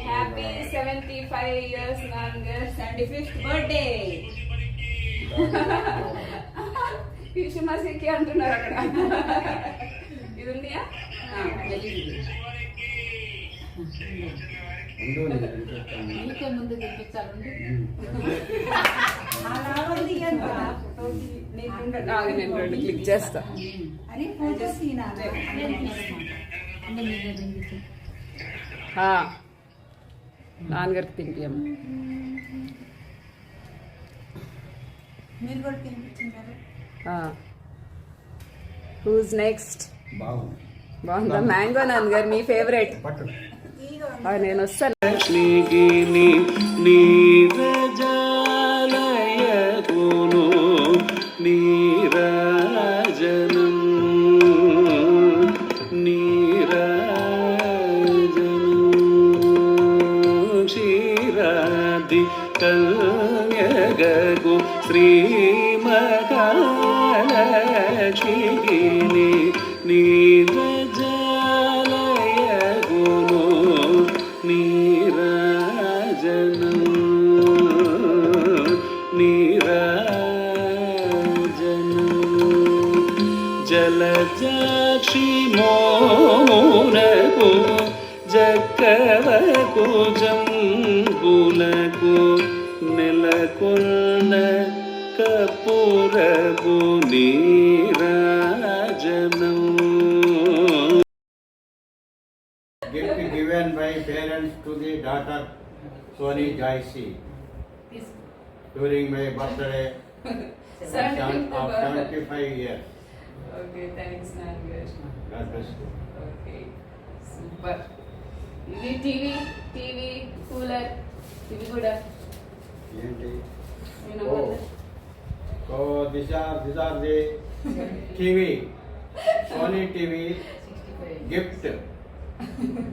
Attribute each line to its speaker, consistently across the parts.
Speaker 1: Happy 75 years నాన్నగారు 75th birthday. క్రిస్మస్కి అంటున్నారు అక్కడ. ఇది ఉందియా
Speaker 2: ముందు తెప్పించాలండి.
Speaker 1: నేను రెండు క్లిక్ చేస్తా. నాన్నగారికి తినిపియమ్మ.
Speaker 2: మీరు కూడా తినిపించారు.
Speaker 1: Whose next? బాగుందా? మ్యాంగో నాన్నగారు మీ ఫేవరెట్. నేను వస్తాను.
Speaker 3: కన్యగగు శ్రీమహాలక్ష్మిని నీరజాలయగును నీరాజనం నీరాజనం జలజాక్షి మోమునకు జక్కవకు జంబులకు నెలకొన్న కపూరపు నీరాజనం.
Speaker 4: Gift given by parents to the daughter Soni Jaisi during my birthday of 75 years.
Speaker 1: Okay, thanks నాన్నగారు.
Speaker 4: God bless you.
Speaker 1: Okay, super. ఇది టీవీ కూలర్, ఇది కూడా
Speaker 4: ఏంటి?
Speaker 1: నేను
Speaker 4: So these are the TV, Sony TV gift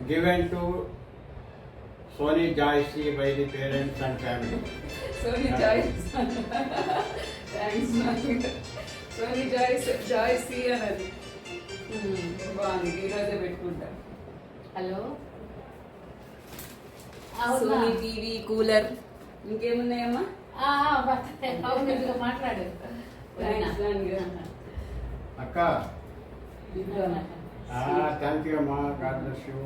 Speaker 4: given to Soni Jaisi by the parents and family.
Speaker 1: Sony జాయ్స్. Thanks నాన్నగారు. Sony జాయ్సీ అన్నది బాగుంది. ఈరోజే పెట్టుకుంటా.
Speaker 2: హలో,
Speaker 1: సోనీ టీవీ కూలర్ ఇంకేమున్నాయమ్మా?
Speaker 2: మాట్లాడు.
Speaker 1: థ్యాంక్స్ నాన్నగారు.
Speaker 4: Akka, thank you, Ma. God bless you.